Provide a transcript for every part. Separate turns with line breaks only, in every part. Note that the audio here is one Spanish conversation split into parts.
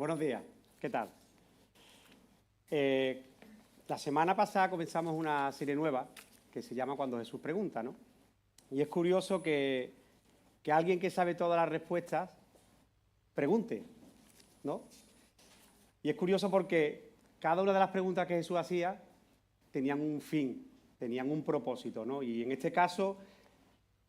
Buenos días, ¿qué tal? La semana pasada comenzamos una serie nueva que se llama Cuando Jesús pregunta, ¿no? Y es curioso que alguien que sabe todas las respuestas pregunte, ¿no? Y es curioso porque cada una de las preguntas que Jesús hacía tenían un fin, tenían un propósito, ¿no? Y en este caso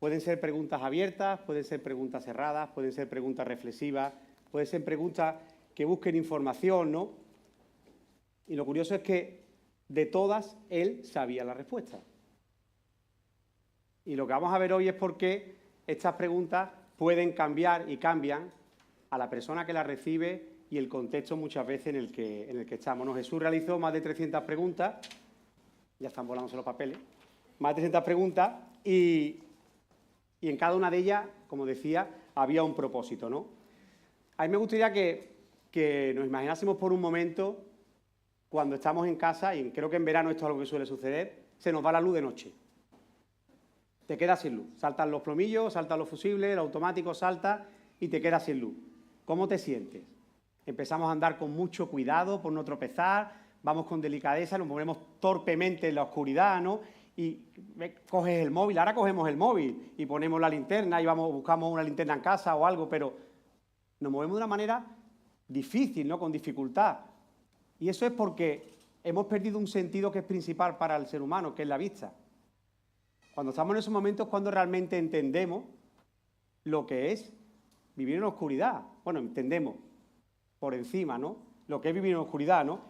pueden ser preguntas abiertas, pueden ser preguntas cerradas, pueden ser preguntas reflexivas, pueden ser preguntas que busquen información, ¿no? Y lo curioso es que de todas él sabía la respuesta. Y lo que vamos a ver hoy es por qué estas preguntas pueden cambiar y cambian a la persona que las recibe y el contexto muchas veces en el que estamos, ¿no? Jesús realizó más de 300 preguntas, ya están volándose los papeles, más de 300 preguntas y en cada una de ellas, como decía, había un propósito, ¿no? A mí me gustaría que nos imaginásemos por un momento cuando estamos en casa, y creo que en verano esto es algo que suele suceder, se nos va la luz de noche. Te quedas sin luz. Saltan los plomillos, saltan los fusibles, el automático salta y te quedas sin luz. ¿Cómo te sientes? Empezamos a andar con mucho cuidado por no tropezar, vamos con delicadeza, nos movemos torpemente en la oscuridad, ¿no? Y coges el móvil, ahora cogemos el móvil y ponemos la linterna y buscamos una linterna en casa o algo, pero nos movemos de una manera difícil, ¿no? Con dificultad. Y eso es porque hemos perdido un sentido que es principal para el ser humano, que es la vista. Cuando estamos en esos momentos, cuando realmente entendemos lo que es vivir en la oscuridad. Bueno, entendemos por encima, ¿no? Lo que es vivir en la oscuridad, ¿no?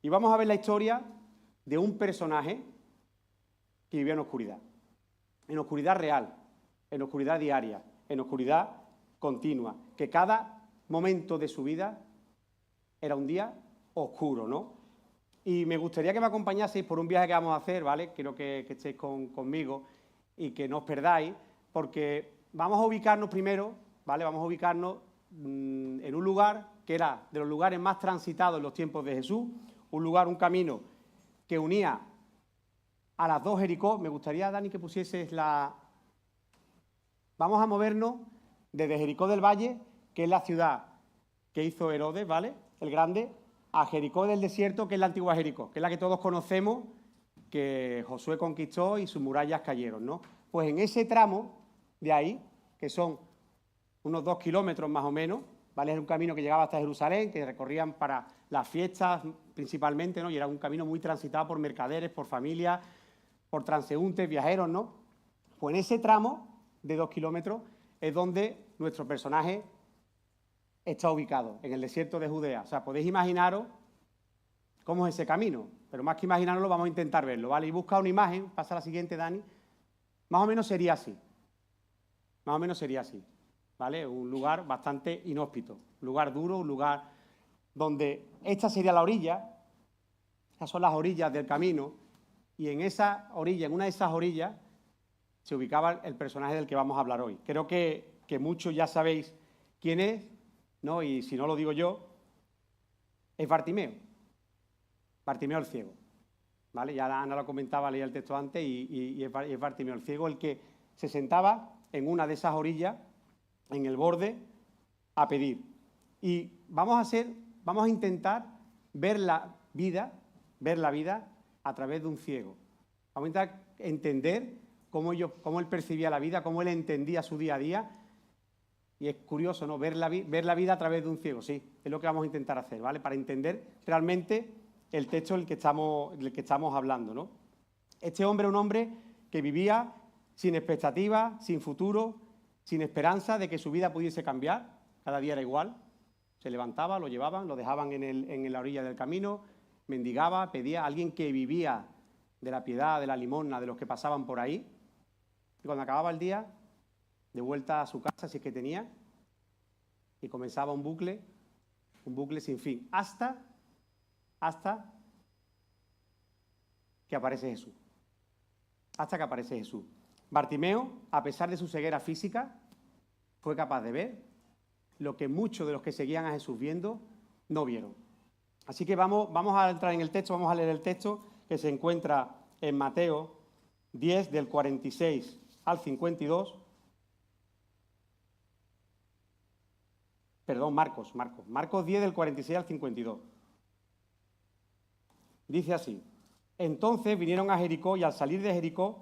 Y vamos a ver la historia de un personaje que vivía en oscuridad real, en oscuridad diaria, en oscuridad continua, que cada momento de su vida era un día oscuro, ¿no? Y me gustaría que me acompañaseis por un viaje que vamos a hacer, ¿vale? Quiero que estéis conmigo y que no os perdáis, porque vamos a ubicarnos primero, ¿vale? Vamos a ubicarnos en un lugar que era de los lugares más transitados en los tiempos de Jesús, un camino que unía a las dos Jericó. Me gustaría, Dani, que pusieses la... Vamos a movernos desde Jericó del Valle, que es la ciudad que hizo Herodes, ¿vale? El Grande, a Jericó del Desierto, que es la antigua Jericó, que es la que todos conocemos, que Josué conquistó y sus murallas cayeron, ¿no? Pues en ese tramo de ahí, que son unos 2 kilómetros más o menos, ¿vale? Es un camino que llegaba hasta Jerusalén, que recorrían para las fiestas principalmente, ¿no? Y era un camino muy transitado por mercaderes, por familias, por transeúntes, viajeros, ¿no? Pues en ese tramo de 2 kilómetros es donde nuestro personaje está ubicado, en el desierto de Judea. O sea, podéis imaginaros cómo es ese camino, pero más que imaginarlo vamos a intentar verlo, ¿vale? Y busca una imagen, pasa a la siguiente, Dani. Más o menos sería así. Más o menos sería así, ¿vale? Un lugar bastante inhóspito, un lugar duro, un lugar donde esta sería la orilla, estas son las orillas del camino, y en esa orilla, en una de esas orillas, se ubicaba el personaje del que vamos a hablar hoy. Creo que muchos ya sabéis quién es, ¿no? Y si no lo digo yo, es Bartimeo. Bartimeo el ciego, ¿vale? Ya Ana lo comentaba, leía el texto antes, y es Bartimeo el ciego el que se sentaba en una de esas orillas, en el borde, a pedir. Y vamos a intentar ver la vida a través de un ciego. Vamos a intentar entender cómo él percibía la vida, cómo él entendía su día a día. Y es curioso, ¿no? Ver la vida a través de un ciego, sí, es lo que vamos a intentar hacer, ¿vale? Para entender realmente el texto del que estamos hablando, ¿no? Este hombre es un hombre que vivía sin expectativas, sin futuro, sin esperanza de que su vida pudiese cambiar. Cada día era igual. Se levantaba, lo llevaban, lo dejaban en la orilla del camino, mendigaba, pedía a alguien que vivía de la piedad, de la limosna, de los que pasaban por ahí. Y cuando acababa el día, de vuelta a su casa, si es que tenía, y comenzaba un bucle sin fin, hasta que aparece Jesús. Hasta que aparece Jesús. Bartimeo, a pesar de su ceguera física, fue capaz de ver lo que muchos de los que seguían a Jesús viendo no vieron. Así que vamos a entrar en el texto, vamos a leer el texto que se encuentra en Mateo 10, del 46 al 52. Perdón, Marcos 10 del 46 al 52. Dice así: entonces vinieron a Jericó y al salir de Jericó,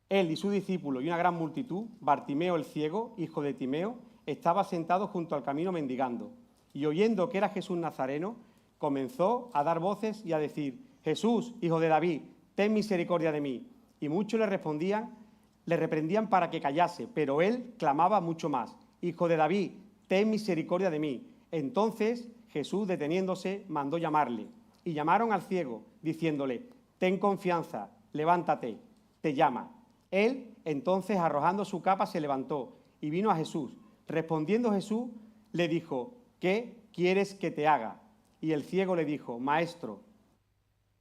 él y su discípulo y una gran multitud, Bartimeo el ciego, hijo de Timeo, estaba sentado junto al camino mendigando. Y oyendo que era Jesús Nazareno, comenzó a dar voces y a decir: Jesús, hijo de David, ten misericordia de mí. Y muchos le reprendían para que callase, pero él clamaba mucho más: Hijo de David, ten misericordia de mí. Entonces Jesús, deteniéndose, mandó llamarle. Y llamaron al ciego, diciéndole: ten confianza, levántate, te llama. Él, entonces, arrojando su capa, se levantó y vino a Jesús. Respondiendo Jesús, le dijo: ¿qué quieres que te haga? Y el ciego le dijo: Maestro,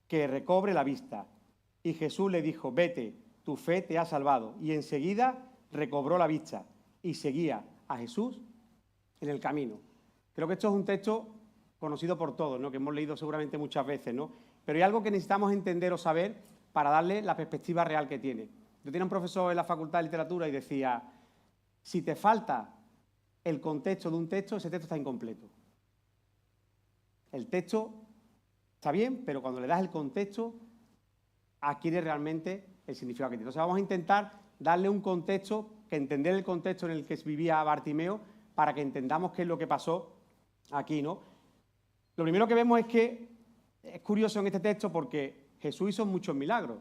que recobre la vista. Y Jesús le dijo: vete, tu fe te ha salvado. Y enseguida recobró la vista y seguía a Jesús en el camino. Creo que esto es un texto conocido por todos, ¿no? Que hemos leído seguramente muchas veces, ¿no? Pero hay algo que necesitamos entender o saber para darle la perspectiva real que tiene. Yo tenía un profesor en la Facultad de Literatura y decía: si te falta el contexto de un texto, ese texto está incompleto. El texto está bien, pero cuando le das el contexto, adquiere realmente el significado que tiene. Entonces vamos a intentar darle un contexto, que entender el contexto en el que vivía Bartimeo, para que entendamos qué es lo que pasó aquí, ¿no? Lo primero que vemos es que es curioso en este texto porque Jesús hizo muchos milagros,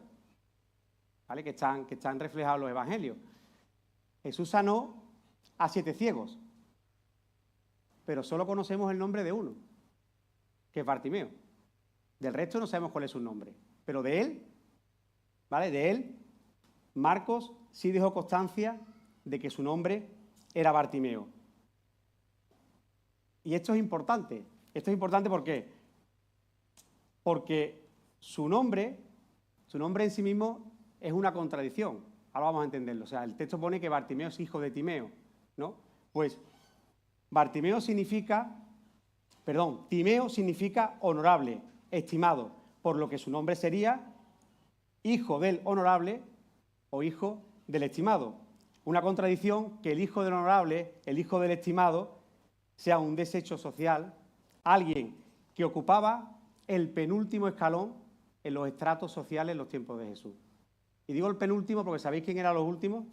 ¿vale? que están reflejados en los evangelios. Jesús sanó a 7 ciegos, pero solo conocemos el nombre de uno, que es Bartimeo. Del resto no sabemos cuál es su nombre, pero de él, ¿vale? De él, Marcos sí dejó constancia de que su nombre era Bartimeo. Y esto es importante. Esto es importante ¿por qué? Porque su nombre en sí mismo es una contradicción. Ahora vamos a entenderlo. O sea, el texto pone que Bartimeo es hijo de Timeo, ¿no? Pues Timeo significa honorable, estimado, por lo que su nombre sería hijo del honorable o hijo del estimado. Una contradicción que el hijo del honorable, el hijo del estimado, sea un desecho social, alguien que ocupaba el penúltimo escalón en los estratos sociales en los tiempos de Jesús. Y digo el penúltimo porque ¿sabéis quién eran los últimos?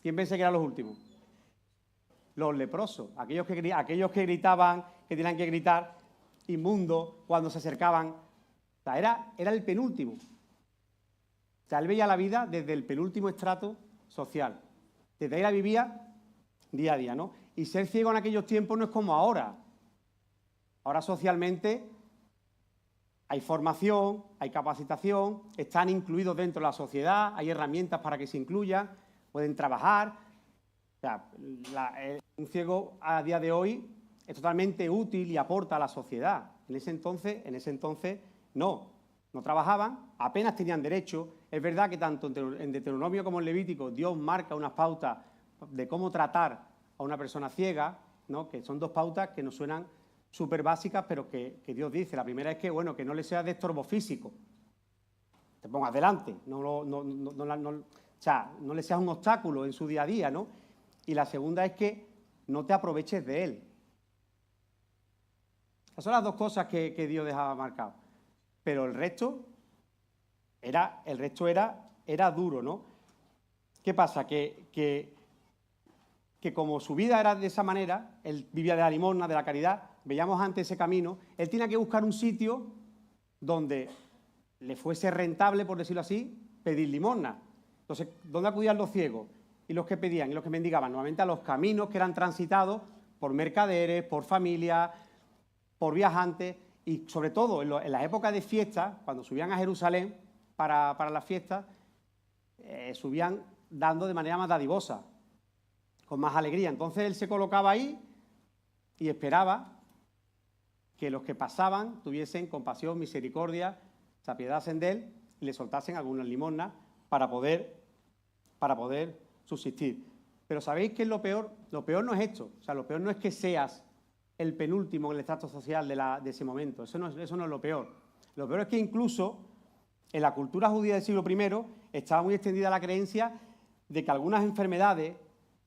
¿Quién pensé que eran los últimos? Los leprosos, aquellos que gritaban, que tenían que gritar inmundo cuando se acercaban. O sea, era el penúltimo. O sea, él veía la vida desde el penúltimo estrato social. Desde ahí la vivía día a día, ¿no? Y ser ciego en aquellos tiempos no es como ahora. Ahora socialmente hay formación, hay capacitación, están incluidos dentro de la sociedad, hay herramientas para que se incluyan, pueden trabajar. O sea, un ciego a día de hoy es totalmente útil y aporta a la sociedad. En ese entonces no trabajaban, apenas tenían derecho. Es verdad que tanto en Deuteronomio como en Levítico Dios marca unas pautas de cómo tratar a una persona ciega, ¿no? Que son 2 pautas que nos suenan súper básicas, pero que Dios dice. La primera es que, bueno, que no le seas de estorbo físico, te pongas delante, no le seas un obstáculo en su día a día, ¿no? Y la segunda es que no te aproveches de él. Esas son las 2 cosas que Dios dejaba marcado. Pero el resto era duro, ¿no? ¿Qué pasa? Que como su vida era de esa manera, él vivía de la limosna, de la caridad, veíamos antes ese camino, él tenía que buscar un sitio donde le fuese rentable, por decirlo así, pedir limosna. Entonces, ¿dónde acudían los ciegos? Y los que pedían, y los que mendigaban, normalmente a los caminos que eran transitados por mercaderes, por familias, por viajantes, y sobre todo en las épocas de fiesta, cuando subían a Jerusalén para las fiestas, subían dando de manera más dadivosa, con más alegría. Entonces él se colocaba ahí y esperaba que los que pasaban tuviesen compasión, misericordia, se apiadasen de él y le soltasen algunas limosnas para poder subsistir. Pero ¿sabéis qué es lo peor? Lo peor no es esto. O sea, lo peor no es que seas el penúltimo en el estrato social de ese momento. Eso no es lo peor. Lo peor es que incluso en la cultura judía del siglo I estaba muy extendida la creencia de que algunas enfermedades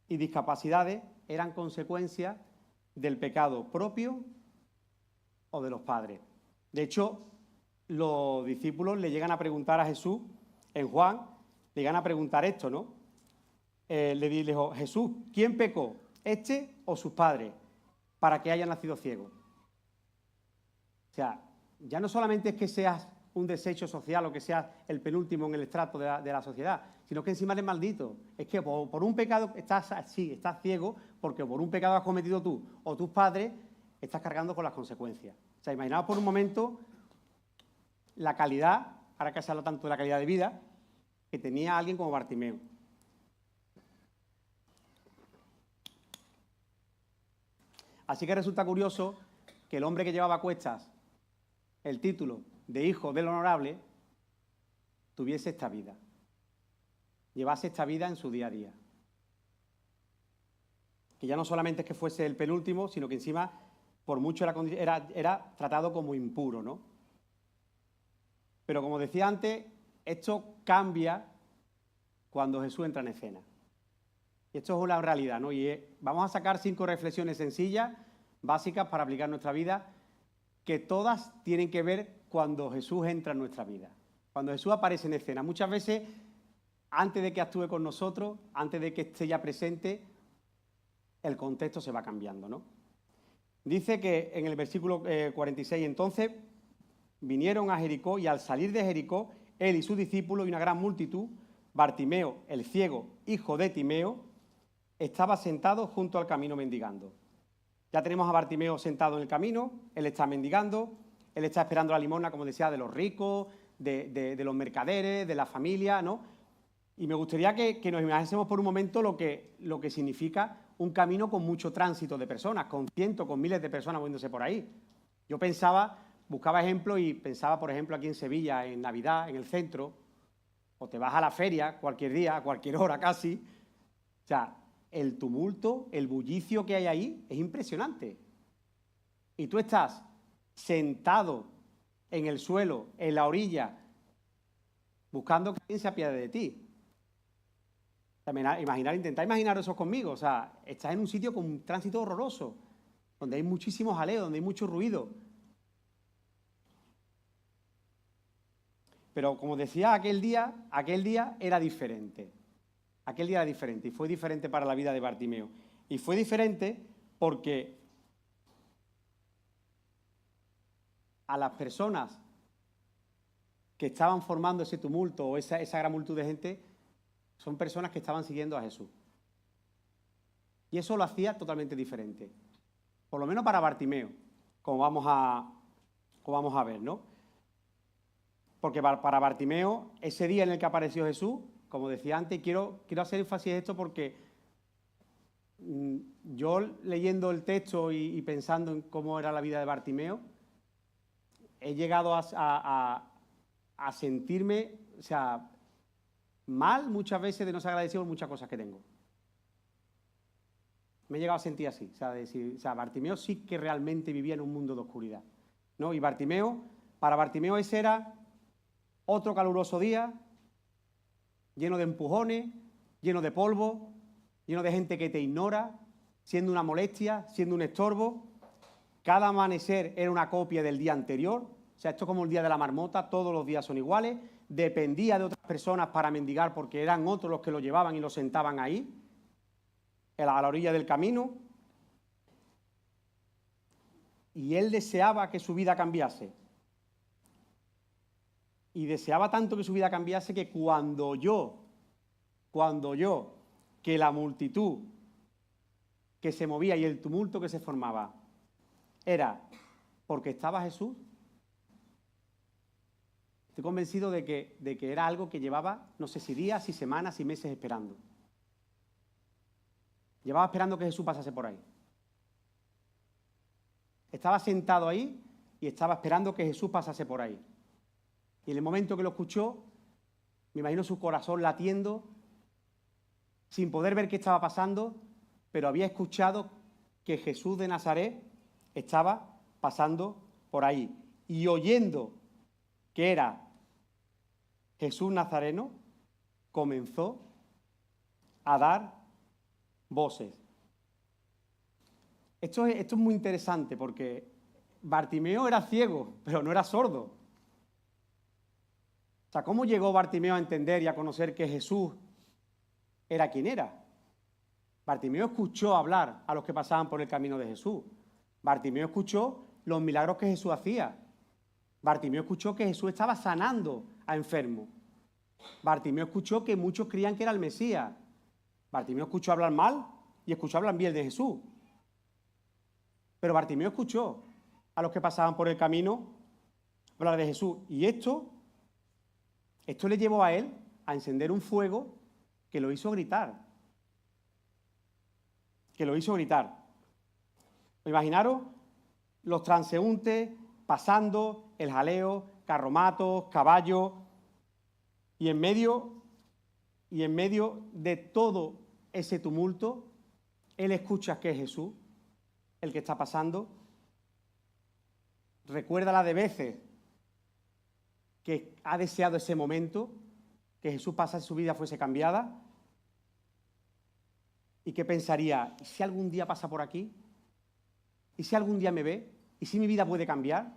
y discapacidades eran consecuencia del pecado propio o de los padres. De hecho, los discípulos le llegan a preguntar a Jesús, en Juan, le llegan a preguntar esto, ¿no? Le dijo, Jesús, ¿quién pecó, este o sus padres, para que haya nacido ciego? O sea, ya no solamente es que seas un desecho social o que seas el penúltimo en el estrato de la sociedad, sino que encima eres maldito. Es que por un pecado estás así, estás ciego, porque por un pecado has cometido tú o tus padres, estás cargando con las consecuencias. O sea, imaginaos por un momento la calidad, ahora que se habla tanto de la calidad de vida, que tenía alguien como Bartimeo. Así que resulta curioso que el hombre que llevaba a cuestas el título de hijo del honorable tuviese esta vida, llevase esta vida en su día a día. Que ya no solamente es que fuese el penúltimo, sino que encima, por mucho era tratado como impuro, ¿no? Pero como decía antes, esto cambia cuando Jesús entra en escena. Y esto es una realidad, ¿no? Y vamos a sacar 5 reflexiones sencillas, básicas para aplicar en nuestra vida, que todas tienen que ver cuando Jesús entra en nuestra vida. Cuando Jesús aparece en escena. Muchas veces, antes de que actúe con nosotros, antes de que esté ya presente, el contexto se va cambiando, ¿no? Dice que en el versículo 46, entonces, vinieron a Jericó y al salir de Jericó, él y sus discípulos y una gran multitud, Bartimeo, el ciego, hijo de Timeo, estaba sentado junto al camino mendigando. Ya tenemos a Bartimeo sentado en el camino, él está mendigando, él está esperando la limosna, como decía, de los ricos, de los mercaderes, de la familia, ¿no? Y me gustaría que nos imaginásemos por un momento lo que significa un camino con mucho tránsito de personas, con cientos, con miles de personas moviéndose por ahí. Yo buscaba ejemplos y pensaba, por ejemplo, aquí en Sevilla, en Navidad, en el centro, o te vas a la feria cualquier día, a cualquier hora casi. O sea, el tumulto, el bullicio que hay ahí es impresionante. Y tú estás sentado en el suelo, en la orilla, buscando que alguien se apiade de ti. Intentad imaginar eso conmigo. O sea, estás en un sitio con un tránsito horroroso, donde hay muchísimos jaleos, donde hay mucho ruido. Pero como decía, aquel día era diferente. Aquel día era diferente y fue diferente para la vida de Bartimeo. Y fue diferente porque a las personas que estaban formando ese tumulto o esa gran multitud de gente son personas que estaban siguiendo a Jesús. Y eso lo hacía totalmente diferente. Por lo menos para Bartimeo, como vamos a ver, ¿no? Porque para Bartimeo, ese día en el que apareció Jesús, como decía antes, quiero hacer énfasis en esto porque yo leyendo el texto y pensando en cómo era la vida de Bartimeo, he llegado a sentirme, o sea, mal muchas veces de no ser agradecido por muchas cosas que tengo. Me he llegado a sentir así, o sea, Bartimeo sí que realmente vivía en un mundo de oscuridad, ¿no? Y para Bartimeo ese era otro caluroso día, lleno de empujones, lleno de polvo, lleno de gente que te ignora, siendo una molestia, siendo un estorbo. Cada amanecer era una copia del día anterior. O sea, esto es como el día de la marmota, todos los días son iguales. Dependía de otras personas para mendigar porque eran otros los que lo llevaban y lo sentaban ahí, a la orilla del camino. Y él deseaba que su vida cambiase. Y deseaba tanto que su vida cambiase que cuando yo, que la multitud que se movía y el tumulto que se formaba era porque estaba Jesús, estoy convencido de que era algo que llevaba, no sé si días, si semanas, si meses esperando. Llevaba esperando que Jesús pasase por ahí. Estaba sentado ahí y estaba esperando que Jesús pasase por ahí. Y en el momento que lo escuchó, me imagino su corazón latiendo, sin poder ver qué estaba pasando, pero había escuchado que Jesús de Nazaret estaba pasando por ahí. Y oyendo que era Jesús Nazareno, comenzó a dar voces. Esto es muy interesante porque Bartimeo era ciego, pero no era sordo. O sea, ¿cómo llegó Bartimeo a entender y a conocer que Jesús era quien era? Bartimeo escuchó hablar a los que pasaban por el camino de Jesús. Bartimeo escuchó los milagros que Jesús hacía. Bartimeo escuchó que Jesús estaba sanando a enfermos. Bartimeo escuchó que muchos creían que era el Mesías. Bartimeo escuchó hablar mal y escuchó hablar bien de Jesús. Pero Bartimeo escuchó a los que pasaban por el camino hablar de Jesús. Y esto le llevó a él a encender un fuego que lo hizo gritar. Imaginaros los transeúntes pasando, el jaleo, carromatos, caballos, y en medio de todo ese tumulto, él escucha que es Jesús el que está pasando. Recuerda la de veces que ha deseado ese momento, que Jesús pasase su vida fuese cambiada. ¿Y qué pensaría? ¿Y si algún día pasa por aquí? ¿Y si algún día me ve? ¿Y si mi vida puede cambiar?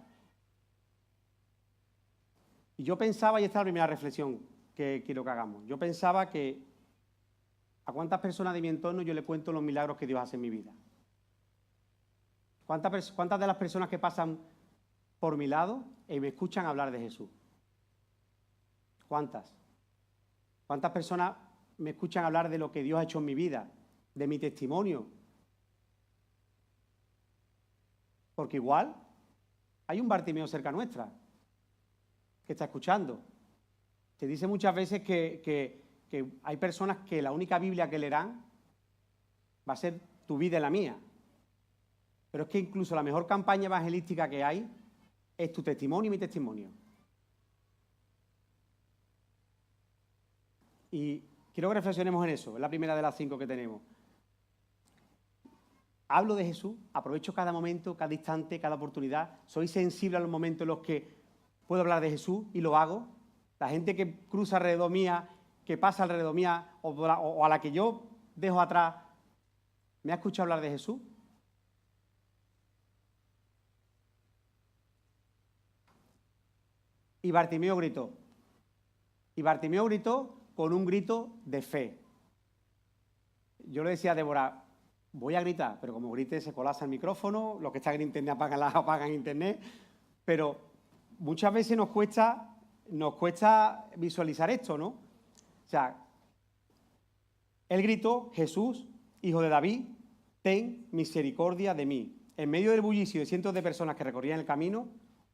Y yo pensaba, y esta es la primera reflexión que quiero que hagamos, yo pensaba que ¿a cuántas personas de mi entorno yo le cuento los milagros que Dios hace en mi vida? ¿Cuántas de las personas que pasan por mi lado me escuchan hablar de Jesús? ¿Cuántas? ¿Cuántas personas me escuchan hablar de lo que Dios ha hecho en mi vida, de mi testimonio? Porque igual hay un Bartimeo cerca nuestra que está escuchando. Se dice muchas veces que hay personas que la única Biblia que leerán va a ser tu vida y la mía. Pero es que incluso la mejor campaña evangelística que hay es tu testimonio y mi testimonio. Y quiero que reflexionemos en eso, es la primera de las 5 que tenemos. Hablo de Jesús, aprovecho cada momento, cada instante, cada oportunidad. Soy sensible a los momentos en los que puedo hablar de Jesús y lo hago. La gente que cruza alrededor mía, que pasa alrededor mía o a la que yo dejo atrás, ¿me ha escuchado hablar de Jesús? Y Bartimeo gritó. Y Bartimeo gritó con un grito de fe. Yo le decía a Débora, voy a gritar, pero como grite se colapsa el micrófono, los que están en internet apagan internet, pero muchas veces nos cuesta visualizar esto, ¿no? O sea, él gritó, Jesús, hijo de David, ten misericordia de mí. En medio del bullicio de cientos de personas que recorrían el camino,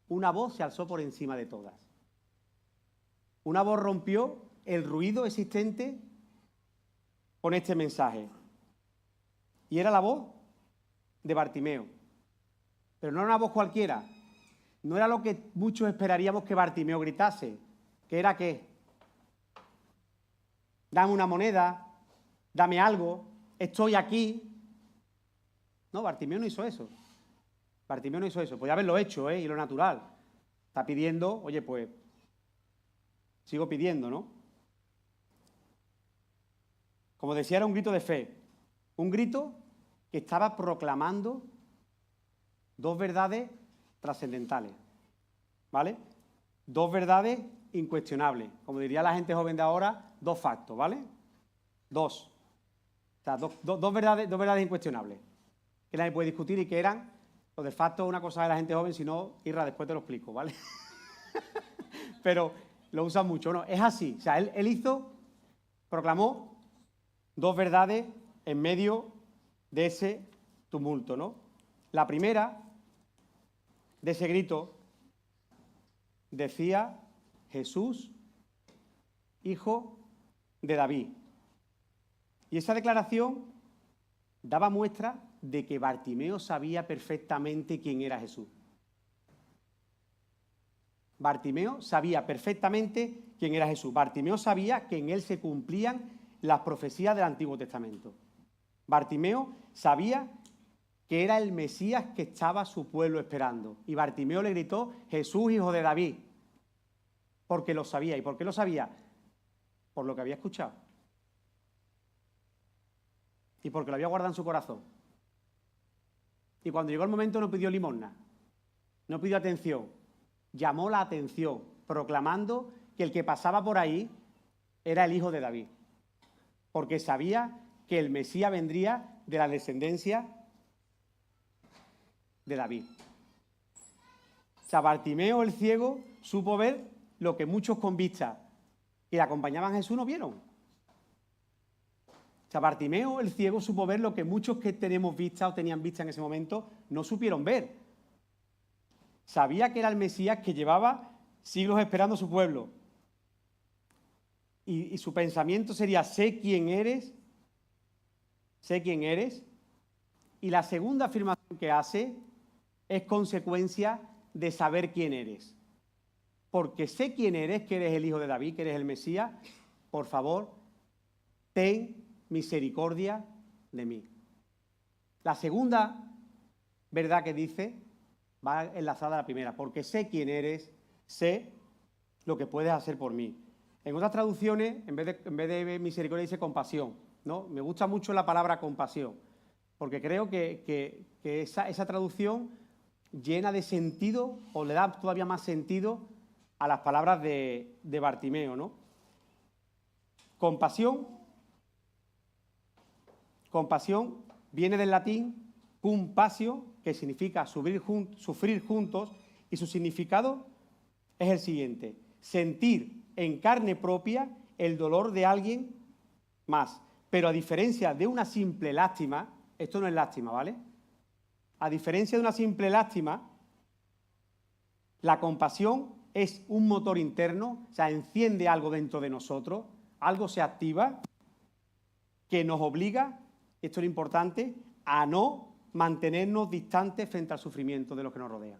una voz se alzó por encima de todas. Una voz rompió el ruido existente con este mensaje. Y era la voz de Bartimeo. Pero no era una voz cualquiera. No era lo que muchos esperaríamos que Bartimeo gritase. ¿Qué era qué? Dame una moneda, dame algo, estoy aquí. No, Bartimeo no hizo eso. Bartimeo no hizo eso. Podía haberlo hecho, y lo natural. Está pidiendo, oye, pues, sigo pidiendo, ¿no? Como decía, era un grito de fe. Un grito que estaba proclamando dos verdades trascendentales, ¿vale? Dos verdades incuestionables. Como diría la gente joven de ahora, dos factos, ¿vale? Dos. O sea, dos verdades incuestionables. Que nadie puede discutir y que eran, los de facto, una cosa de la gente joven, si no, Irra, después te lo explico, ¿vale? Pero lo usan mucho, ¿no? Es así. O sea, él proclamó dos verdades en medio de ese tumulto, ¿no? La primera de ese grito decía Jesús, hijo de David. Y esa declaración daba muestra de que Bartimeo sabía perfectamente quién era Jesús. Bartimeo sabía perfectamente quién era Jesús. Bartimeo sabía que en él se cumplían las profecías del Antiguo Testamento. Bartimeo sabía que era el Mesías que estaba su pueblo esperando. Y Bartimeo le gritó, Jesús, hijo de David, porque lo sabía. ¿Y por qué lo sabía? Por lo que había escuchado. Y porque lo había guardado en su corazón. Y cuando llegó el momento no pidió limosna, no pidió atención, llamó la atención, proclamando que el que pasaba por ahí era el hijo de David, porque sabía que el Mesías vendría de la descendencia de David. O sea, Bartimeo el ciego supo ver lo que muchos con vista que le acompañaban a Jesús no vieron. O sea, Bartimeo el ciego supo ver lo que muchos que tenemos vista o tenían vista en ese momento no supieron ver. Sabía que era el Mesías que llevaba siglos esperando a su pueblo. Y su pensamiento sería, sé quién eres. Y la segunda afirmación que hace es consecuencia de saber quién eres. Porque sé quién eres, que eres el hijo de David, que eres el Mesías, por favor, ten misericordia de mí. La segunda verdad que dice va enlazada a la primera, porque sé quién eres, sé lo que puedes hacer por mí. En otras traducciones, en vez de misericordia, dice compasión, ¿no? Me gusta mucho la palabra compasión, porque creo que esa traducción llena de sentido, o le da todavía más sentido a las palabras de Bartimeo, ¿no? Compasión viene del latín cum passio, que significa sufrir juntos, y su significado es el siguiente: sentir en carne propia el dolor de alguien más. Pero a diferencia de una simple lástima, esto no es lástima, ¿vale? A diferencia de una simple lástima, la compasión es un motor interno, o sea, enciende algo dentro de nosotros, algo se activa que nos obliga, esto es lo importante, a no mantenernos distantes frente al sufrimiento de los que nos rodean.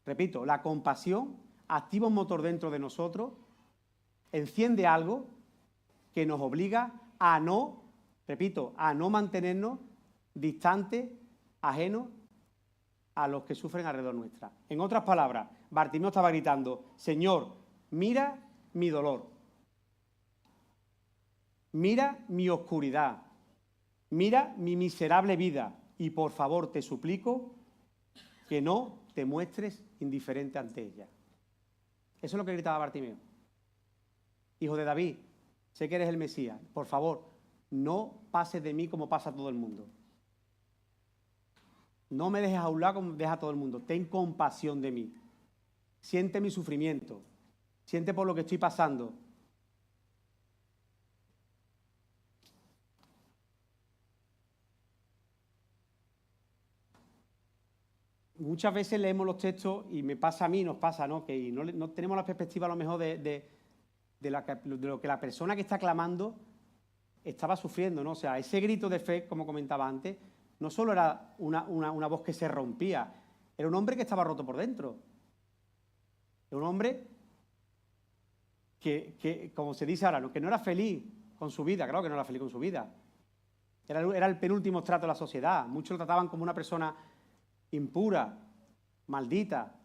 Repito, la compasión activa un motor dentro de nosotros, enciende algo que nos obliga a no, repito, a no mantenernos distantes, ajenos a los que sufren alrededor nuestra. En otras palabras, Bartimeo estaba gritando, Señor, mira mi dolor, mira mi oscuridad, mira mi miserable vida y por favor te suplico que no te muestres indiferente ante ella. Eso es lo que gritaba Bartimeo. Hijo de David, sé que eres el Mesías, por favor, no pases de mí como pasa todo el mundo. No me dejes a un lado como deja todo el mundo. Ten compasión de mí. Siente mi sufrimiento. Siente por lo que estoy pasando. Muchas veces leemos los textos y me pasa a mí, nos pasa, ¿no? Que no tenemos la perspectiva a lo mejor de lo que la persona que está clamando estaba sufriendo, ¿no? O sea, ese grito de fe, como comentaba antes, no solo era una voz que se rompía, era un hombre que estaba roto por dentro. Era un hombre que como se dice ahora, que no era feliz con su vida, claro que no era feliz con su vida. Era el penúltimo estrato de la sociedad. Muchos lo trataban como una persona impura, maldita.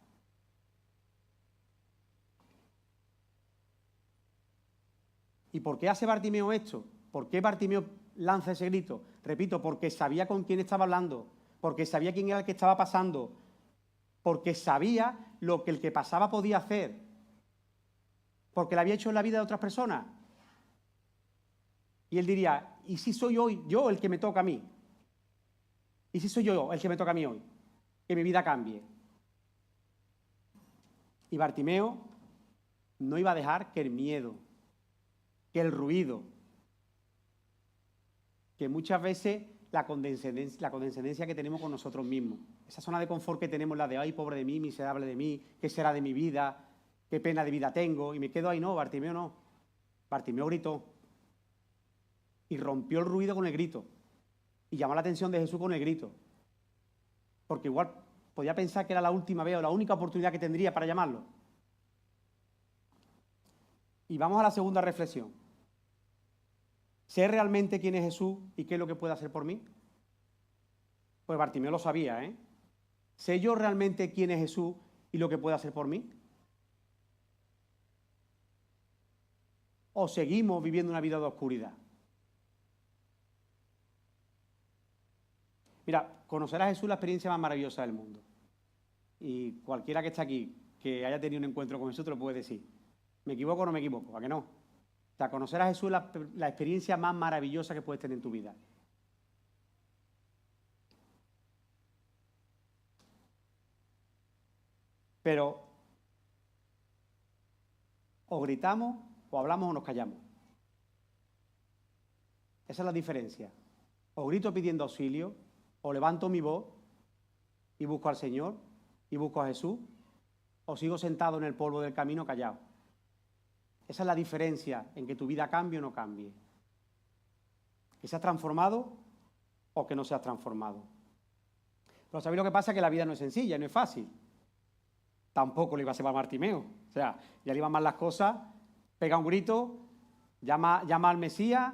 ¿Y por qué hace Bartimeo esto? ¿Por qué Bartimeo lanza ese grito? Repito, porque sabía con quién estaba hablando, porque sabía quién era el que estaba pasando, porque sabía lo que el que pasaba podía hacer, porque lo había hecho en la vida de otras personas. Y él diría, ¿y si soy hoy yo el que me toca a mí? ¿Y si soy yo el que me toca a mí hoy? Que mi vida cambie. Y Bartimeo no iba a dejar que el miedo, que el ruido, que muchas veces la condescendencia que tenemos con nosotros mismos, esa zona de confort que tenemos, la de, ay, pobre de mí, miserable de mí, ¿qué será de mi vida? ¿Qué pena de vida tengo? Y me quedo ahí, no, Bartimeo no. Bartimeo gritó y rompió el ruido con el grito y llamó la atención de Jesús con el grito, porque igual podía pensar que era la última vez o la única oportunidad que tendría para llamarlo. Y vamos a la segunda reflexión. ¿Sé realmente quién es Jesús y qué es lo que puede hacer por mí? Pues Bartimeo lo sabía, ¿eh? ¿Sé yo realmente quién es Jesús y lo que puede hacer por mí? ¿O seguimos viviendo una vida de oscuridad? Mira, conocer a Jesús es la experiencia más maravillosa del mundo. Y cualquiera que esté aquí, que haya tenido un encuentro con Jesús, te lo puede decir. ¿Me equivoco o no me equivoco? ¿A que no? O sea, conocer a Jesús es la experiencia más maravillosa que puedes tener en tu vida. Pero o gritamos, o hablamos o nos callamos. Esa es la diferencia. O grito pidiendo auxilio, o levanto mi voz y busco al Señor, y busco a Jesús, o sigo sentado en el polvo del camino callado. Esa es la diferencia en que tu vida cambie o no cambie. Que seas transformado o que no seas transformado. Pero ¿sabéis lo que pasa? Que la vida no es sencilla, no es fácil. Tampoco le iba a ser a Bartimeo. O sea, ya le iban mal las cosas, pega un grito, llama al Mesías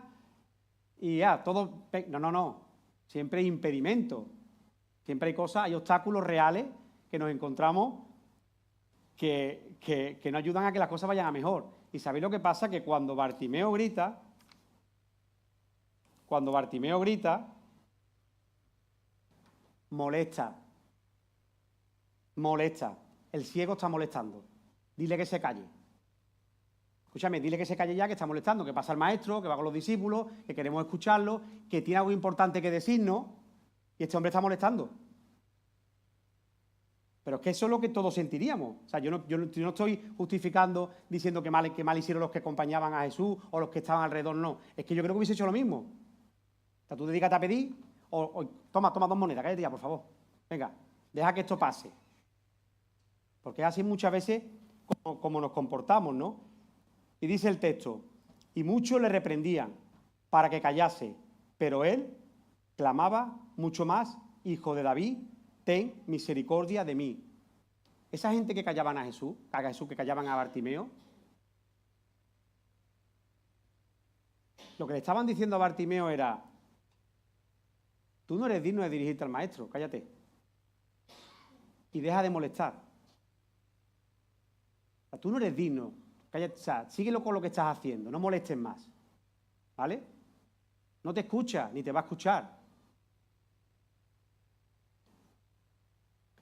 y ya, todo... No. Siempre hay impedimentos. Siempre hay cosas, hay obstáculos reales que nos encontramos que no ayudan a que las cosas vayan a mejor. Y ¿sabéis lo que pasa? Que cuando Bartimeo grita, molesta. El ciego está molestando. Dile que se calle. Escúchame, dile que se calle ya, que está molestando, que pasa el maestro, que va con los discípulos, que queremos escucharlo, que tiene algo importante que decirnos, y este hombre está molestando. Pero es que eso es lo que todos sentiríamos. O sea, yo no estoy justificando diciendo que mal hicieron los que acompañaban a Jesús o los que estaban alrededor, no. Es que yo creo que hubiese hecho lo mismo. O sea, tú dedícate a pedir, toma 2 monedas, cállate ya, por favor. Venga, deja que esto pase. Porque es así muchas veces como nos comportamos, ¿no? Y dice el texto, y muchos le reprendían para que callase, pero él clamaba mucho más, Hijo de David, ten misericordia de mí. Esa gente que callaban a Jesús, que callaban a Bartimeo, lo que le estaban diciendo a Bartimeo era, tú no eres digno de dirigirte al maestro, cállate. Y deja de molestar. O sea, tú no eres digno, cállate, o sea, síguelo con lo que estás haciendo, no molestes más. ¿Vale? No te escucha, ni te va a escuchar.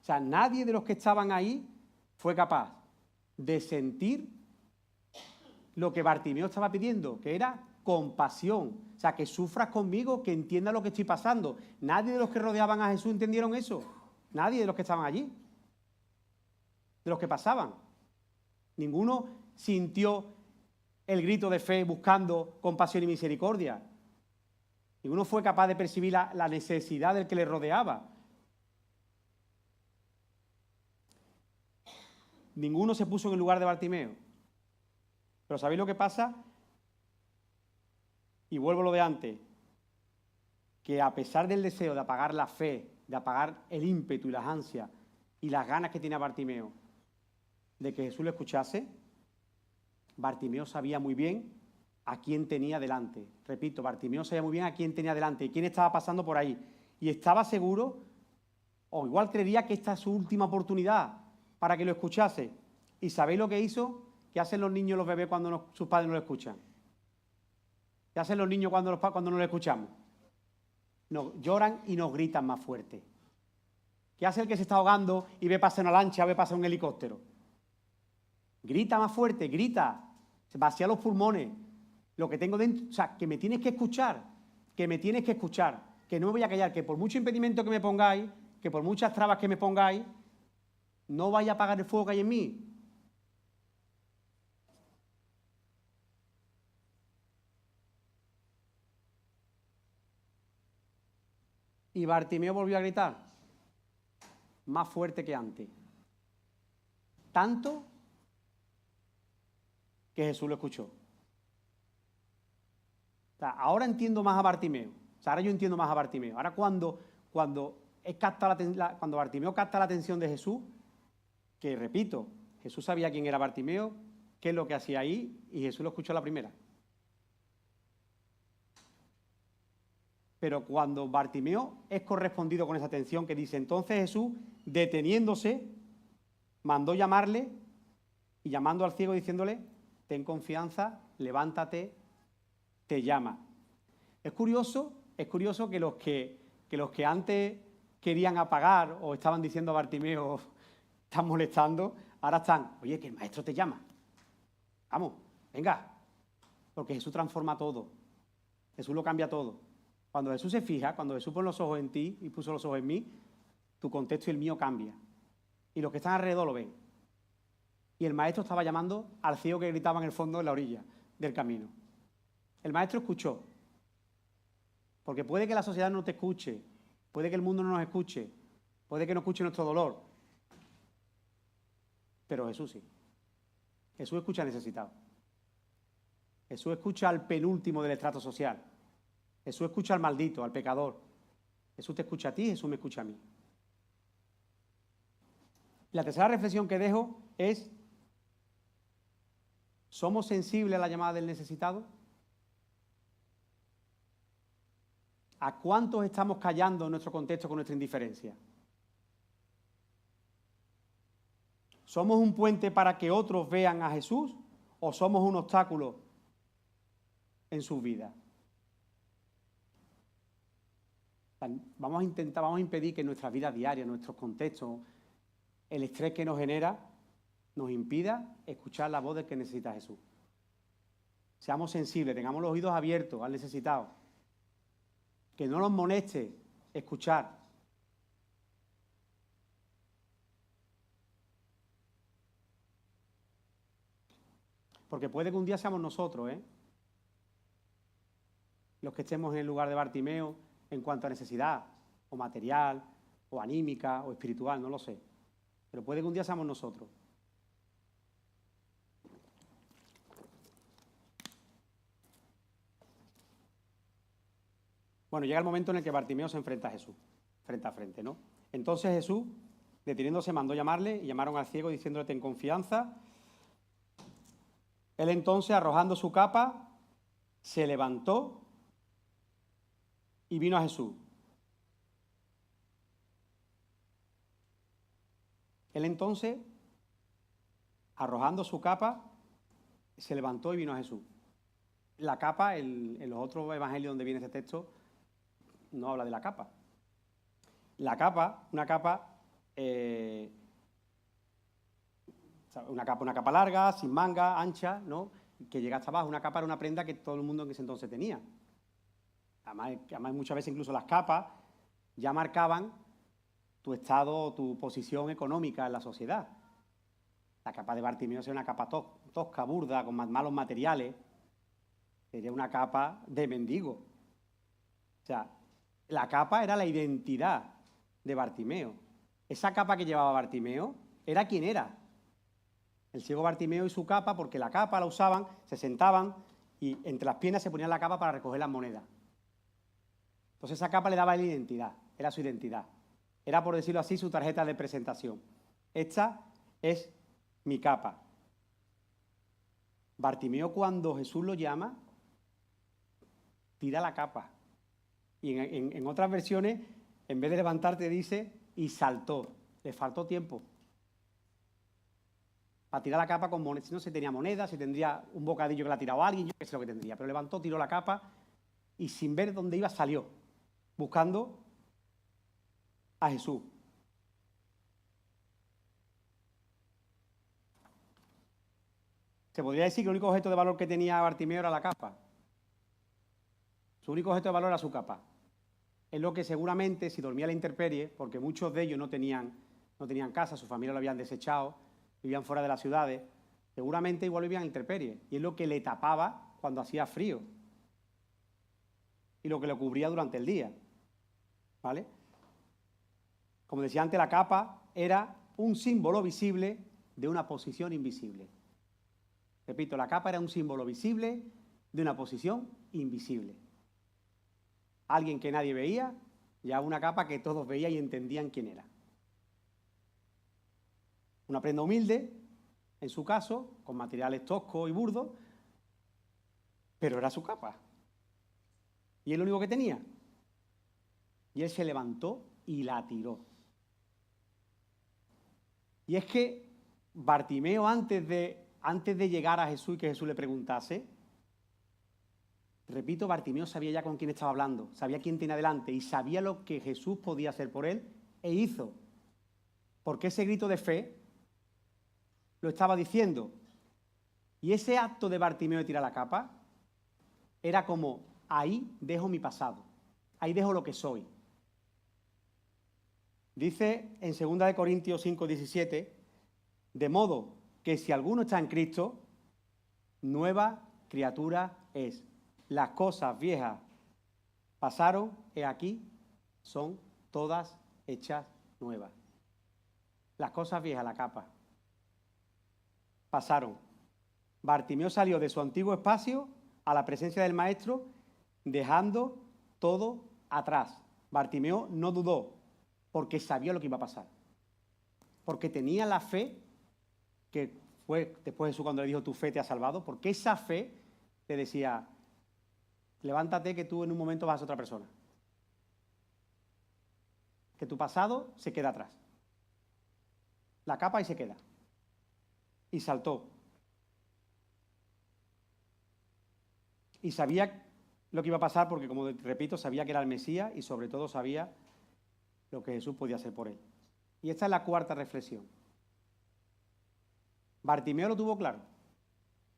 O sea, nadie de los que estaban ahí fue capaz de sentir lo que Bartimeo estaba pidiendo, que era compasión. O sea, que sufras conmigo, que entienda lo que estoy pasando. Nadie de los que rodeaban a Jesús entendieron eso. Nadie de los que estaban allí. De los que pasaban. Ninguno sintió el grito de fe buscando compasión y misericordia. Ninguno fue capaz de percibir la necesidad del que le rodeaba. Ninguno se puso en el lugar de Bartimeo. Pero ¿sabéis lo que pasa? Y vuelvo a lo de antes. Que a pesar del deseo de apagar la fe, de apagar el ímpetu y las ansias y las ganas que tenía Bartimeo de que Jesús lo escuchase, Bartimeo sabía muy bien a quién tenía delante. Repito, Bartimeo sabía muy bien a quién tenía delante y quién estaba pasando por ahí. Y estaba seguro, o igual creía que esta es su última oportunidad para que lo escuchase. ¿Y sabéis lo que hizo? ¿Qué hacen los niños, los bebés, cuando sus padres no lo escuchan? ¿Qué hacen los niños cuando no lo escuchamos? Lloran y nos gritan más fuerte. ¿Qué hace el que se está ahogando y ve pasar una lancha, ve pasar un helicóptero? Grita más fuerte, grita, se vacía los pulmones. Lo que tengo dentro, o sea, que me tienes que escuchar, que no me voy a callar, que por mucho impedimento que me pongáis, que por muchas trabas que me pongáis, no vaya a apagar el fuego que hay en mí. Y Bartimeo volvió a gritar, más fuerte que antes. Tanto que Jesús lo escuchó. O sea, ahora entiendo más a Bartimeo. O sea, ahora yo entiendo más a Bartimeo. Ahora cuando Bartimeo capta la atención de Jesús, que repito, Jesús sabía quién era Bartimeo, qué es lo que hacía ahí, y Jesús lo escuchó a la primera. Pero cuando Bartimeo es correspondido con esa atención, que dice, entonces Jesús, deteniéndose, mandó llamarle y llamando al ciego diciéndole, ten confianza, levántate, te llama. Es curioso que los que antes querían apagar o estaban diciendo a Bartimeo, están molestando, ahora están, oye, que el maestro te llama. Vamos, venga. Porque Jesús transforma todo. Jesús lo cambia todo. Cuando Jesús se fija, cuando Jesús pone los ojos en ti y puso los ojos en mí, tu contexto y el mío cambia. Y los que están alrededor lo ven. Y el maestro estaba llamando al ciego que gritaba en el fondo, en la orilla del camino. El maestro escuchó. Porque puede que la sociedad no te escuche, puede que el mundo no nos escuche, puede que no escuche nuestro dolor. Pero Jesús sí. Jesús escucha al necesitado. Jesús escucha al penúltimo del estrato social. Jesús escucha al maldito, al pecador. Jesús te escucha a ti, Jesús me escucha a mí. La tercera reflexión que dejo es, ¿somos sensibles a la llamada del necesitado? ¿A cuántos estamos callando en nuestro contexto con nuestra indiferencia? ¿Somos un puente para que otros vean a Jesús o somos un obstáculo en sus vidas? Vamos a impedir que en nuestra vida diaria, en nuestros contextos, el estrés que nos genera nos impida escuchar la voz del que necesita a Jesús. Seamos sensibles, tengamos los oídos abiertos al necesitado. Que no nos moleste escuchar. Porque puede que un día seamos nosotros, los que estemos en el lugar de Bartimeo en cuanto a necesidad, o material, o anímica, o espiritual, no lo sé. Pero puede que un día seamos nosotros. Bueno, llega el momento en el que Bartimeo se enfrenta a Jesús, frente a frente, ¿no? Entonces Jesús, deteniéndose, mandó llamarle y llamaron al ciego diciéndole, ten confianza. Él entonces, arrojando su capa, se levantó y vino a Jesús. Él entonces, arrojando su capa, se levantó y vino a Jesús. La capa, en los otros evangelios donde viene ese texto, no habla de la capa. La capa, una capa larga, sin manga, ancha, ¿no? Que llega hasta abajo. Una capa era una prenda que todo el mundo en ese entonces tenía. Además muchas veces incluso las capas ya marcaban tu estado, tu posición económica en la sociedad. La capa de Bartimeo era una capa tosca, burda, con malos materiales. Sería una capa de mendigo. O sea, la capa era la identidad de Bartimeo. Esa capa que llevaba Bartimeo era quien era. El ciego Bartimeo y su capa, porque la capa la usaban, se sentaban y entre las piernas se ponían la capa para recoger las monedas. Entonces esa capa le daba la identidad, era su identidad. Era, por decirlo así, su tarjeta de presentación. Esta es mi capa. Bartimeo, cuando Jesús lo llama, tira la capa. Y en otras versiones, en vez de levantarte, dice, y saltó. Le faltó tiempo para tirar la capa con monedas. Si no, se tenía monedas, si tendría un bocadillo que la ha tirado a alguien, yo qué sé lo que tendría. Pero levantó, tiró la capa y sin ver dónde iba, salió, buscando a Jesús. Se podría decir que el único objeto de valor que tenía Bartimeo era la capa. Su único objeto de valor era su capa. Es lo que seguramente, si dormía a la intemperie, porque muchos de ellos no tenían casa, su familia lo habían desechado, vivían fuera de las ciudades, seguramente igual vivían a la intemperie. Y es lo que le tapaba cuando hacía frío. Y lo que le cubría durante el día. ¿Vale? Como decía antes, la capa era un símbolo visible de una posición invisible. Repito, la capa era un símbolo visible de una posición invisible. Alguien que nadie veía, llevaba una capa que todos veían y entendían quién era. Una prenda humilde, en su caso, con materiales toscos y burdos, pero era su capa. Y es lo único que tenía. Y él se levantó y la tiró. Y es que Bartimeo, antes de llegar a Jesús y que Jesús le preguntase, Repito, Bartimeo sabía ya con quién estaba hablando, sabía quién tenía delante y sabía lo que Jesús podía hacer por él e hizo. Porque ese grito de fe lo estaba diciendo. Y ese acto de Bartimeo de tirar la capa era como, ahí dejo mi pasado, ahí dejo lo que soy. Dice en 2 Corintios 5, 17, de modo que si alguno está en Cristo, nueva criatura es. Las cosas viejas pasaron, he aquí, son todas hechas nuevas. Las cosas viejas, la capa, pasaron. Bartimeo salió de su antiguo espacio a la presencia del Maestro, dejando todo atrás. Bartimeo no dudó, porque sabía lo que iba a pasar. Porque tenía la fe, que fue después Jesús cuando le dijo, tu fe te ha salvado, porque esa fe le decía, levántate que tú en un momento vas a ser otra persona. Que tu pasado se queda atrás. La capa y se queda. Y saltó. Y sabía lo que iba a pasar porque, como repito, sabía que era el Mesías y sobre todo sabía lo que Jesús podía hacer por él. Y esta es la cuarta reflexión. Bartimeo lo tuvo claro.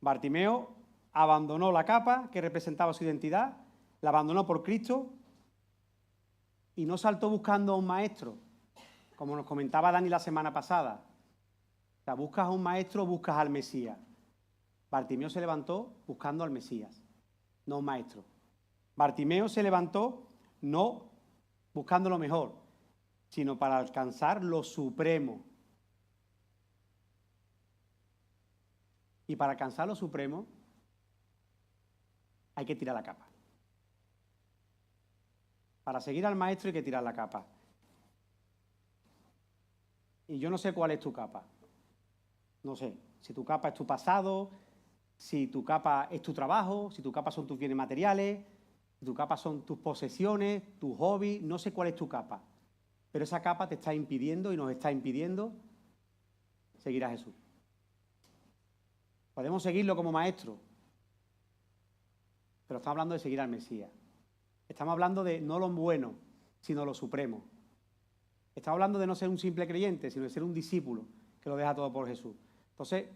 Bartimeo abandonó la capa que representaba su identidad, la abandonó por Cristo y no saltó buscando a un maestro, como nos comentaba Dani la semana pasada. O sea, buscas a un maestro, buscas al Mesías. Bartimeo se levantó buscando al Mesías, no a un maestro. Bartimeo se levantó no buscando lo mejor, sino para alcanzar lo supremo. Y para alcanzar lo supremo hay que tirar la capa. Para seguir al maestro hay que tirar la capa. Y yo no sé cuál es tu capa. No sé si tu capa es tu pasado, si tu capa es tu trabajo, si tu capa son tus bienes materiales, si tu capa son tus posesiones, tus hobbies, no sé cuál es tu capa. Pero esa capa te está impidiendo y nos está impidiendo seguir a Jesús. Podemos seguirlo como maestro, pero estamos hablando de seguir al Mesías. Estamos hablando de no lo bueno, sino lo supremo. Estamos hablando de no ser un simple creyente, sino de ser un discípulo que lo deja todo por Jesús. Entonces,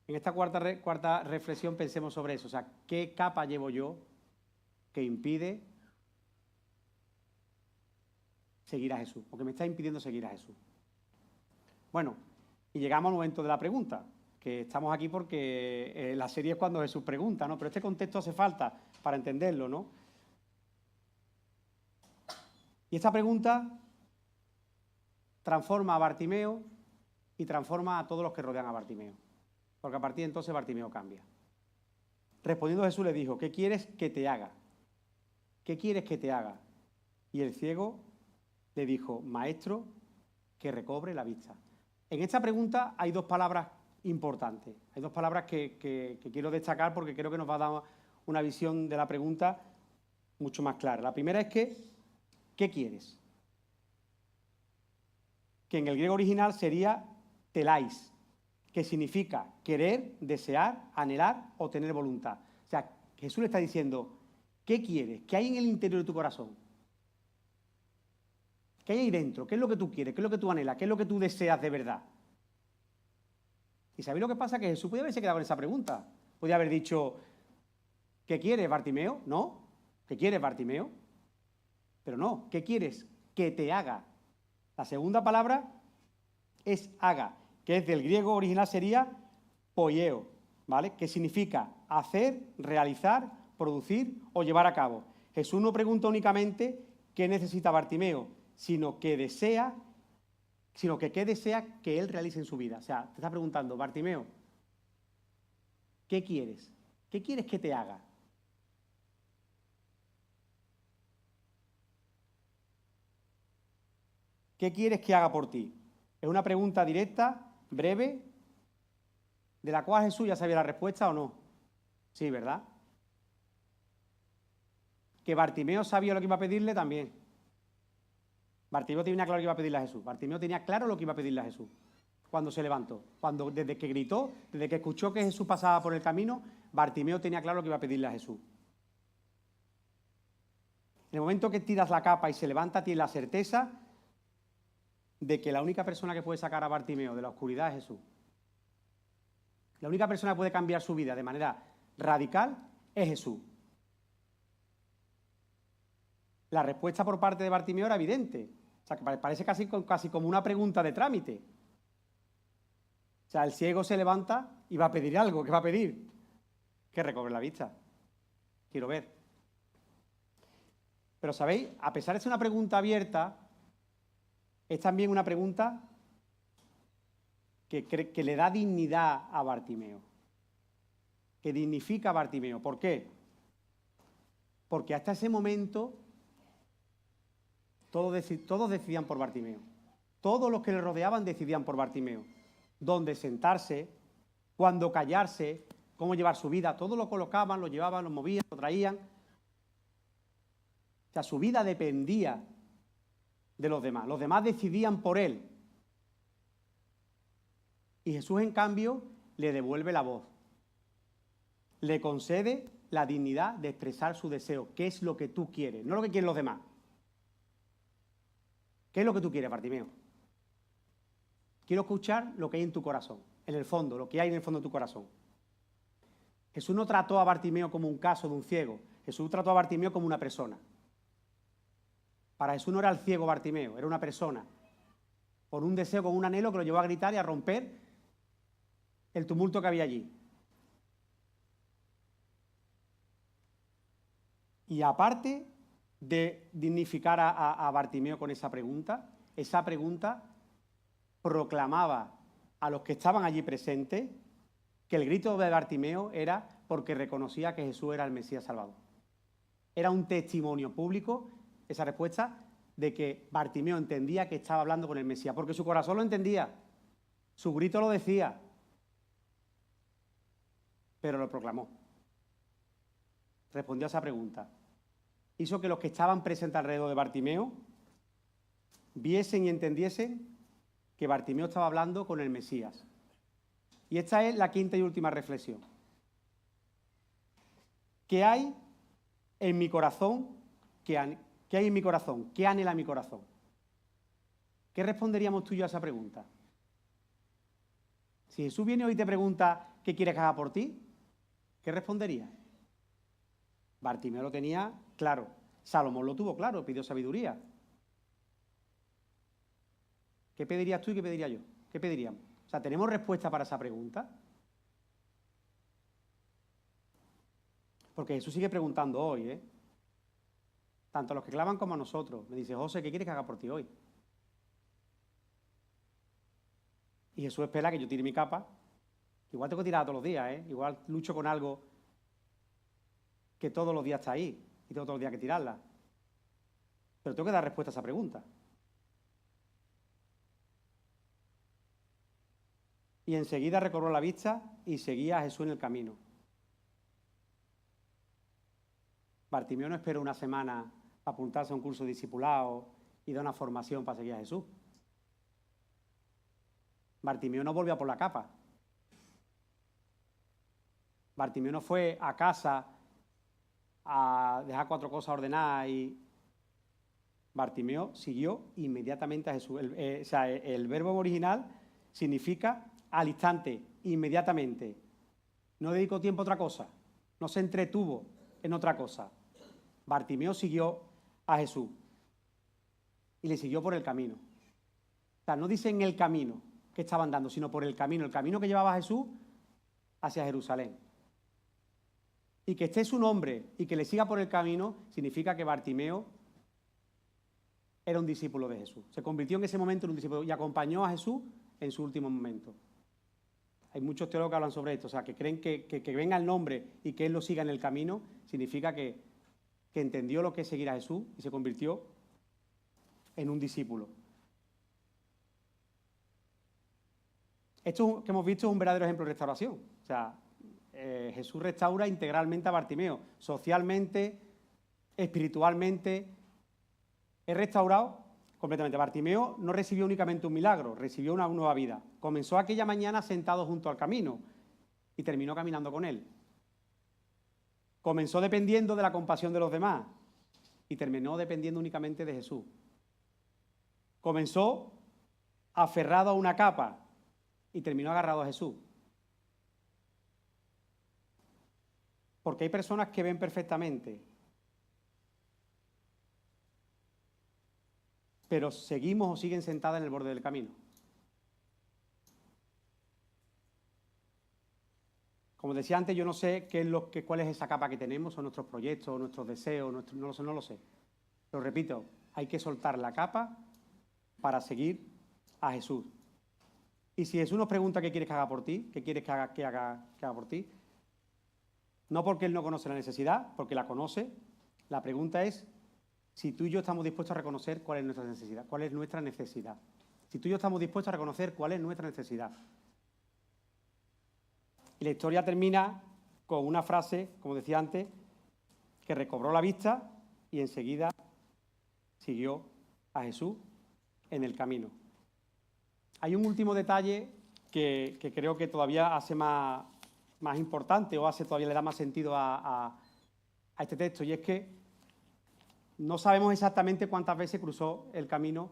en esta cuarta reflexión pensemos sobre eso. O sea, ¿qué capa llevo yo que impide seguir a Jesús? O que me está impidiendo seguir a Jesús. Bueno, y llegamos al momento de la pregunta, que estamos aquí porque la serie es cuando Jesús pregunta, ¿no? Pero este contexto hace falta para entenderlo, ¿no? Y esta pregunta transforma a Bartimeo y transforma a todos los que rodean a Bartimeo. Porque a partir de entonces Bartimeo cambia. Respondiendo Jesús le dijo, ¿qué quieres que te haga? ¿Qué quieres que te haga? Y el ciego le dijo, maestro, que recobre la vista. En esta pregunta hay dos palabras importantes. Hay dos palabras que quiero destacar porque creo que nos va a dar una visión de la pregunta mucho más clara. La primera es que, ¿qué quieres? Que en el griego original sería telais, que significa querer, desear, anhelar o tener voluntad. O sea, Jesús le está diciendo, ¿qué quieres? ¿Qué hay en el interior de tu corazón? ¿Qué hay ahí dentro? ¿Qué es lo que tú quieres? ¿Qué es lo que tú anhelas? ¿Qué es lo que tú deseas de verdad? ¿Y sabéis lo que pasa? Que Jesús podía haberse quedado con esa pregunta. Podía haber dicho, ¿qué quieres, Bartimeo? ¿No? ¿Qué quieres, Bartimeo? Pero no, ¿qué quieres? Que te haga. La segunda palabra es haga, que es del griego original sería poieo, ¿vale? Que significa hacer, realizar, producir o llevar a cabo. Jesús no pregunta únicamente qué necesita Bartimeo, sino qué desea que él realice en su vida. O sea, te está preguntando, Bartimeo, ¿qué quieres? ¿Qué quieres que te haga? ¿Qué quieres que haga por ti? Es una pregunta directa, breve, de la cual Jesús ya sabía la respuesta o no. Sí, ¿verdad? Que Bartimeo sabía lo que iba a pedirle también. Bartimeo tenía claro lo que iba a pedirle a Jesús. Bartimeo tenía claro lo que iba a pedirle a Jesús cuando se levantó. Desde que gritó, desde que escuchó que Jesús pasaba por el camino, Bartimeo tenía claro que iba a pedirle a Jesús. En el momento que tiras la capa y se levanta, tienes la certeza de que la única persona que puede sacar a Bartimeo de la oscuridad es Jesús. La única persona que puede cambiar su vida de manera radical es Jesús. La respuesta por parte de Bartimeo era evidente. O sea, que parece casi como una pregunta de trámite. O sea, el ciego se levanta y va a pedir algo. ¿Qué va a pedir? Que recobre la vista. Quiero ver. Pero, ¿sabéis? A pesar de ser una pregunta abierta, es también una pregunta que le da dignidad a Bartimeo. Que dignifica a Bartimeo. ¿Por qué? Porque hasta ese momento todos decidían por Bartimeo. Todos los que le rodeaban decidían por Bartimeo. Dónde sentarse, cuándo callarse, cómo llevar su vida. Todo lo colocaban, lo llevaban, lo movían, lo traían. O sea, su vida dependía de los demás. Los demás decidían por él. Y Jesús, en cambio, le devuelve la voz. Le concede la dignidad de expresar su deseo. ¿Qué es lo que tú quieres? No lo que quieren los demás. ¿Qué es lo que tú quieres, Bartimeo? Quiero escuchar lo que hay en tu corazón, en el fondo, lo que hay en el fondo de tu corazón. Jesús no trató a Bartimeo como un caso de un ciego. Jesús trató a Bartimeo como una persona. Para Jesús no era el ciego Bartimeo, era una persona. Con un deseo, con un anhelo que lo llevó a gritar y a romper el tumulto que había allí. Y aparte de dignificar a Bartimeo con esa pregunta proclamaba a los que estaban allí presentes que el grito de Bartimeo era porque reconocía que Jesús era el Mesías Salvador. Era un testimonio público, esa respuesta, de que Bartimeo entendía que estaba hablando con el Mesías, porque su corazón lo entendía, su grito lo decía, pero lo proclamó. Respondió a esa pregunta. Hizo que los que estaban presentes alrededor de Bartimeo viesen y entendiesen que Bartimeo estaba hablando con el Mesías. Y esta es la quinta y última reflexión. ¿Qué hay en mi corazón? ¿Qué hay en mi corazón? ¿Qué anhela mi corazón? ¿Qué responderíamos tú y yo a esa pregunta? Si Jesús viene hoy y te pregunta ¿qué quieres que haga por ti? ¿Qué responderías? Bartimeo lo tenía claro. Salomón lo tuvo claro, pidió sabiduría. ¿Qué pedirías tú y qué pediría yo? ¿Qué pediríamos? O sea, ¿tenemos respuesta para esa pregunta? Porque Jesús sigue preguntando hoy, ¿eh? Tanto a los que claman como a nosotros. Me dice, José, ¿qué quieres que haga por ti hoy? Y Jesús espera que yo tire mi capa. Igual tengo que tirarla todos los días, ¿eh? Igual lucho con algo que todos los días está ahí y tengo todos los días que tirarla. Pero tengo que dar respuesta a esa pregunta. Y enseguida recobró la vista y seguía a Jesús en el camino. Bartimeo no esperó una semana para apuntarse a un curso de discipulado y dar una formación para seguir a Jesús. Bartimeo no volvió a por la capa. Bartimeo no fue a casa a dejar 4 cosas ordenadas y Bartimeo siguió inmediatamente a Jesús. El verbo en original significa al instante, inmediatamente. No dedicó tiempo a otra cosa, no se entretuvo en otra cosa. Bartimeo siguió a Jesús y le siguió por el camino. O sea, no dice en el camino que estaba andando, sino por el camino que llevaba a Jesús hacia Jerusalén. Y que esté su nombre y que le siga por el camino significa que Bartimeo era un discípulo de Jesús. Se convirtió en ese momento en un discípulo y acompañó a Jesús en su último momento. Hay muchos teólogos que hablan sobre esto, o sea, que creen que venga el nombre y que él lo siga en el camino significa que entendió lo que es seguir a Jesús y se convirtió en un discípulo. Esto que hemos visto es un verdadero ejemplo de restauración. O sea, Jesús restaura integralmente a Bartimeo, socialmente, espiritualmente. Es restaurado completamente. Bartimeo no recibió únicamente un milagro, recibió una nueva vida. Comenzó aquella mañana sentado junto al camino y terminó caminando con él. Comenzó dependiendo de la compasión de los demás y terminó dependiendo únicamente de Jesús. Comenzó aferrado a una capa y terminó agarrado a Jesús. Porque hay personas que ven perfectamente, pero seguimos o siguen sentadas en el borde del camino. Como decía antes, yo no sé cuál es esa capa que tenemos, o nuestros proyectos, o nuestros deseos, no lo sé. Pero repito, hay que soltar la capa para seguir a Jesús. Y si Jesús nos pregunta qué quieres que haga por ti, qué quieres que haga por ti, no porque Él no conoce la necesidad, porque la conoce, la pregunta es si tú y yo estamos dispuestos a reconocer cuál es nuestra necesidad, cuál es nuestra necesidad. Si tú y yo estamos dispuestos a reconocer cuál es nuestra necesidad. Y la historia termina con una frase, como decía antes, que recobró la vista y enseguida siguió a Jesús en el camino. Hay un último detalle que creo que todavía hace más importante o todavía le da más sentido a este texto, y es que no sabemos exactamente cuántas veces cruzó el camino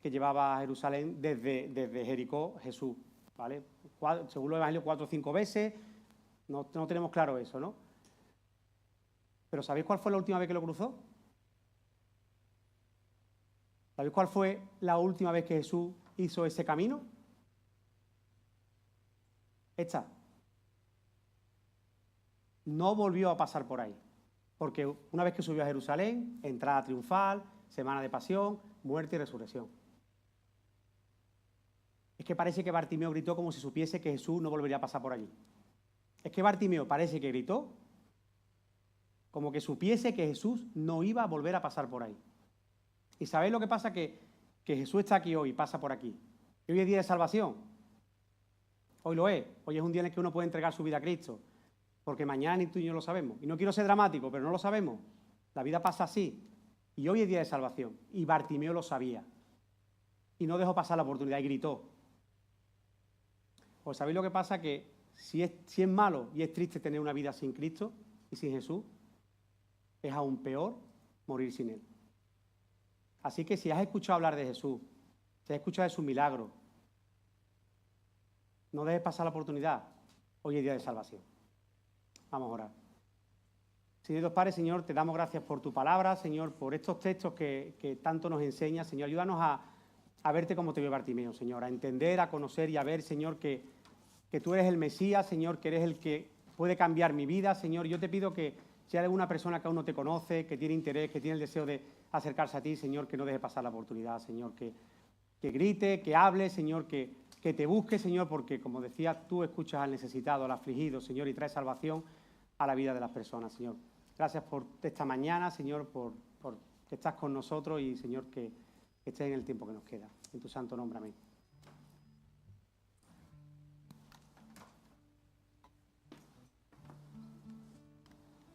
que llevaba a Jerusalén desde Jericó Jesús, ¿vale? Según los evangelios, 4 o 5 veces, no tenemos claro eso, ¿no? Pero ¿sabéis cuál fue la última vez que lo cruzó? ¿Sabéis cuál fue la última vez que Jesús hizo ese camino? Esta. No volvió a pasar por ahí, porque una vez que subió a Jerusalén, entrada triunfal, semana de pasión, muerte y resurrección. Es que parece que Bartimeo gritó como si supiese que Jesús no volvería a pasar por allí. Es que Bartimeo parece que gritó como que supiese que Jesús no iba a volver a pasar por ahí. ¿Y sabéis lo que pasa? Que Jesús está aquí hoy, pasa por aquí. Y hoy es día de salvación. Hoy lo es. Hoy es un día en el que uno puede entregar su vida a Cristo. Porque mañana ni tú ni yo lo sabemos. Y no quiero ser dramático, pero no lo sabemos. La vida pasa así. Y hoy es día de salvación. Y Bartimeo lo sabía. Y no dejó pasar la oportunidad y gritó. Pues ¿sabéis lo que pasa? Que si es malo y es triste tener una vida sin Cristo y sin Jesús, es aún peor morir sin Él. Así que si has escuchado hablar de Jesús, si has escuchado de sus milagros, no dejes pasar la oportunidad. Hoy es día de salvación. Vamos a orar. Señor Dios Padre, Señor, te damos gracias por tu palabra, Señor, por estos textos que tanto nos enseñas. Señor, ayúdanos a verte como te vio Bartimeo, Señor, a entender, a conocer y a ver, Señor, que tú eres el Mesías, Señor, que eres el que puede cambiar mi vida, Señor. Yo te pido que si hay alguna persona que aún no te conoce, que tiene interés, que tiene el deseo de acercarse a ti, Señor, que no deje pasar la oportunidad, Señor, que grite, que hable, Señor, que te busque, Señor, porque, como decía, tú escuchas al necesitado, al afligido, Señor, y traes salvación a la vida de las personas, Señor. Gracias por esta mañana, Señor, por que estás con nosotros y, Señor, que estés en el tiempo que nos queda. En tu santo nombre, amén.